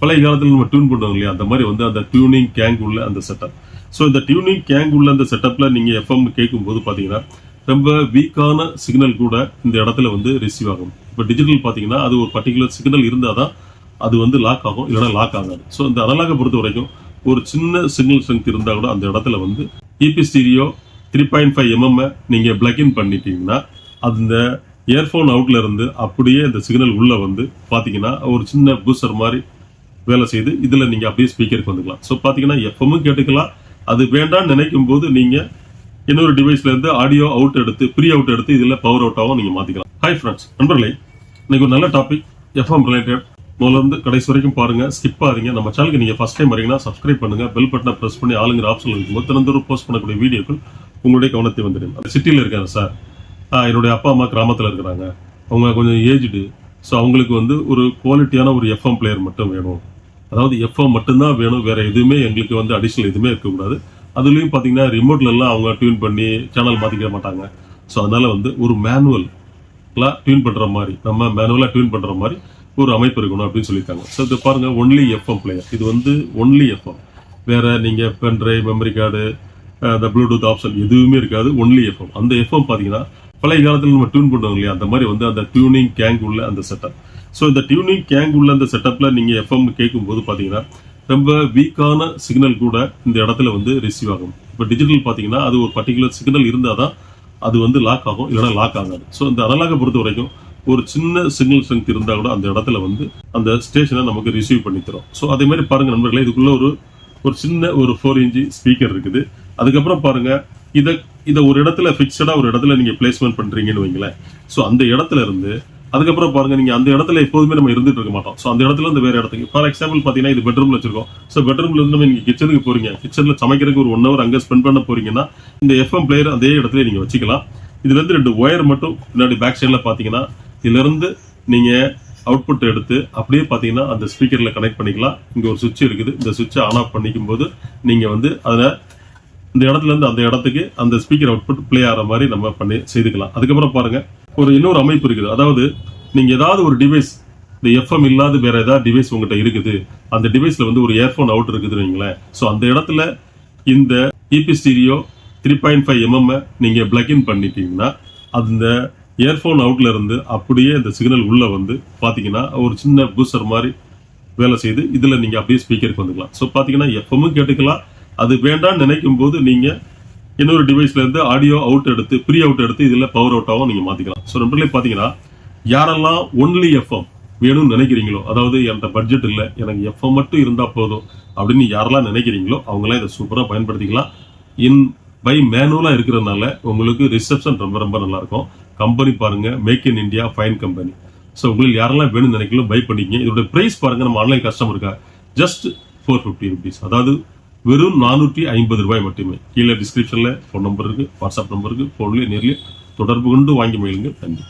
பழைய காலத்தில் நம்ம டியூன் பண்ணுவோம் இல்லையா, அந்த மாதிரி வந்து அந்த டியூனிங் கேங் உள்ள அந்த செட்டப். ஸோ இந்த டியூனிங் கேங் உள்ள அந்த செட்டப்ல நீங்க எஃப்எம் கேட்கும்போது பாத்தீங்கன்னா ரொம்ப வீக்கான சிக்னல் கூட இந்த இடத்துல வந்து ரிசீவ் ஆகும். இப்போ டிஜிட்டல் பாத்தீங்கன்னா அது ஒரு பர்டிகுலர் சிக்னல் இருந்தாதான் அது வந்து லாக் ஆகும், இல்லைன்னா லாக் ஆகாது. ஸோ இந்த அனலாக பொறுத்த வரைக்கும் ஒரு சின்ன சிக்னல் ஸ்ட்ரென்த் இருந்தா கூட அந்த இடத்துல வந்து இபி ஸ்டீரியோ 3.5 mm நீங்க பிளக் இன் பண்ணிட்டீங்கன்னா அந்த இயர்போன் அவுட்ல இருந்து அப்படியே இந்த சிக்னல் உள்ள வந்து பாத்தீங்கன்னா ஒரு சின்ன பூஸ்டர் மாதிரி வேலை செய்து இதுல நீங்க அப்படியே ஸ்பீக்கருக்கு வந்துக்கலாம். ஸோ பாத்தீங்கன்னா எஃப்எம் கேட்டுக்கலாம். அது வேண்டாம்னு நினைக்கும் போது நீங்க இன்னொரு டிவைஸ்ல இருந்து ஆடியோ அவுட் எடுத்து ப்ரீ அவுட் எடுத்து இதுல பவர் அவுட்டாவும் நீங்க மாத்திக்கலாம். ஹாய் ஃப்ரெண்ட்ஸ், நண்பர்களே, இன்னைக்கு ஒரு நல்ல டாபிக் எஃப்எம் ரிலேட்டட். முதல்ல இருந்து கடைசி வரைக்கும் பாருங்க, ஸ்கிப் ஆகிறீங்க. நம்ம சேனலுக்கு நீங்க ஃபர்ஸ்ட் டைம் வரீங்கன்னா சப்ஸ்கிரைப் பண்ணுங்க, பெல் பட்டனை பிரஸ் பண்ணி ஆளுங்கிற ஆப்ஷன் இருக்கும்போது தினந்தோறும் போஸ்ட் பண்ணக்கூடிய வீடியோக்கள் உங்களுடைய கவனத்தை வந்துடும். அந்த சிட்டியில் இருக்காரு சார், என்னுடைய அப்பா அம்மா கிராமத்தில் இருக்கிறாங்க, அவங்க கொஞ்சம் ஏஜ்டு, ஸோ அவங்களுக்கு வந்து ஒரு குவாலிட்டியான ஒரு எஃப்எம் பிளேயர் மட்டும் வேணும். அதாவது எஃப்எம் மட்டும்தான் வேணும், வேற எதுவுமே எங்களுக்கு வந்து அடிஷனல் எதுவுமே இருக்கக்கூடாது. அதுலயும் பாத்தீங்கன்னா ரிமோட்ல எல்லாம் அவங்க டியூன் பண்ணி சேனல் மாத்திக்க மாட்டாங்க. ஸோ அதனால வந்து ஒரு மேனுவலா டியூன் பண்ற மாதிரி, நம்ம மேனுவலா டியூன் பண்ற மாதிரி ஒரு அமைப்பு இருக்கணும் அப்படின்னு சொல்லியிருக்காங்க. ஸோ இது பாருங்க, ஒன்லி எஃப்எம் பிளேயர். இது வந்து ஒன்லி எஃப்எம், வேற நீங்க பென் டிரைவ், மெமரி கார்டு, இந்த ப்ளூடூத் ஆப்ஷன் எதுவுமே இருக்காது. Only FM. அந்த எஃப்எம் பாத்தீங்கன்னா பழைய காலத்தில் நம்ம டியூன் பண்ணுவோம் இல்லையா, அந்த மாதிரி வந்து அந்த டியூனிங் கேங் உள்ள அந்த செட்டப். ஸோ இந்த டியூனிங் கேங் உள்ள அந்த செட்டப்ல நீங்க எஃப்எம் கேட்கும்போது பாத்தீங்கன்னா ரொம்ப வீக்கான சிக்னல் கூட இந்த இடத்துல வந்து ரிசீவ் ஆகும். இப்போ டிஜிட்டல் பாத்தீங்கன்னா அது ஒரு பர்டிகுலர் சிக்னல் இருந்தாதான் அது வந்து லாக் ஆகும், இல்லைன்னா லாக் ஆகாது. ஸோ இந்த அனலாக பொறுத்த வரைக்கும் ஒரு சின்ன சிக்னல் ஸ்ட்ரென்த் இருந்தா கூட அந்த இடத்துல வந்து அந்த ஸ்டேஷனை நமக்கு ரிசீவ் பண்ணி தரும். ஸோ அதே மாதிரி பாருங்க நண்பர்களே, இதுக்குள்ள ஒரு சின்ன ஒரு 4 inch ஸ்பீக்கர் இருக்குது. அதுக்கப்புறம் பாருங்க, இதை ஒரு இடத்துல பிக்சடா ஒரு இடத்துல நீங்க பிளேஸ்மெண்ட் பண்றீங்கன்னு வைங்களேன். ஸோ அந்த இடத்துல இருந்து அதுக்கப்புறம் பாருங்க, நீங்க அந்த இடத்துல எப்போதுமே நம்ம இருந்துட்டு இருக்க மாட்டோம். ஸோ அந்த இடத்துல இருந்து வேற இடத்துக்கு, ஃபார் எக்ஸாம்பிள் பாத்தீங்கன்னா இது பெட்ரூம்ல வச்சிருக்கோம். ஸோ பெட்ரூம்ல இருந்து நம்ம நீங்க கிச்சனுக்கு போறீங்க, கிச்சன்ல சமைக்கிறதுக்கு ஒரு 1 hour அங்க ஸ்பெண்ட் பண்ண போறீங்கன்னா இந்த எஃப்எம் பிளேயர் அதே இடத்துல நீங்க வச்சுக்கலாம். இதுல இருந்து 2 ஒயர் மட்டும் பின்னாடி பேக் சைட்ல பாத்தீங்கன்னா இதுல இருந்து நீங்க அவுட்புட் எடுத்து அப்படியே பாத்தீங்கன்னா அந்த ஸ்பீக்கர்ல கனெக்ட் பண்ணிக்கலாம். இங்க ஒரு சுவிட்ச் இருக்குது, இந்த சுவிட்சை ஆன் ஆஃப் பண்ணிக்கும் போது நீங்க வந்து அதை இந்த இடத்துல இருந்து அந்த இடத்துக்கு அந்த ஸ்பீக்கர் அவுட்புட் பிளே ஆகிற மாதிரி நம்ம பண்ணி செய்துக்கலாம். அதுக்கப்புறம் பாருங்க, இன்னொரு அமைப்பு இருக்குது. அதாவது நீங்க ஏதாவது ஒரு டிவைஸ், இந்த எஃப்எம் இல்லாத வேற ஏதாவது டிவைஸ் உங்ககிட்ட இருக்குது, அந்த டிவைஸ்ல வந்து ஒரு இயர்போன் அவுட் இருக்குதுன்னு வைங்களேன். ஸோ அந்த இடத்துல இந்த இபி ஸ்டீரியோ 3.5 mm நீங்க பிளக் இன் பண்ணிட்டீங்கன்னா அந்த இயர்போன் அவுட்ல இருந்து அப்படியே இந்த சிக்னல் உள்ள வந்து பாத்தீங்கன்னா ஒரு சின்ன பூஸ்டர் மாதிரி வேலை செய்து இதுல நீங்க அப்படியே ஸ்பீக்கருக்கு வந்துக்கலாம். ஸோ பாத்தீங்கன்னா எஃப்எம் கேட்டுக்கலாம். அது வேண்டாம்னு நினைக்கும் போது நீங்க இன்னொரு டிவைஸ்ல இருந்து ஆடியோ அவுட் எடுத்து ப்ரீ அவுட் எடுத்து இதுல பவர் அவுட்டாவும் நீங்க மாத்திக்கலாம். ஸோ நண்பர்களே, பாத்தீங்கன்னா யாரெல்லாம் ஒன்லி எஃப்எம் வேணும்னு நினைக்கிறீங்களோ, அதாவது என்கிட்ட பட்ஜெட் இல்லை, எனக்கு எஃப்எம் மட்டும் இருந்தா போதும் அப்படின்னு யாரெல்லாம் நினைக்கிறீங்களோ அவங்களாம் இதை சூப்பரா பயன்படுத்திக்கலாம். பை மேனுவலா இருக்கிறதுனால உங்களுக்கு ரிசப்ஷன் ரொம்ப ரொம்ப நல்லா இருக்கும். கம்பெனி பாருங்க, make in India, fine company. So உங்களுக்கு யாரெல்லாம் வேணும்னு நினைக்கல பை பண்ணிக்கங்க. இதோட பிரைஸ் பாருங்க, நம்ம ஆன்லைன் கஸ்டமருக்கா ஜஸ்ட் 450 rupees, அதாவது வெறும் 450 ரூபாய் மட்டுமே. கீழே டிஸ்கிரிப்ஷன்ல ஃபோன் நம்பர் இருக்கு, வாட்ஸ்அப் நம்பர் இருக்கு, போன்ல நேர்ல தொடர்பு கொண்டு வாங்கி மகிழுங்க. நன்றி.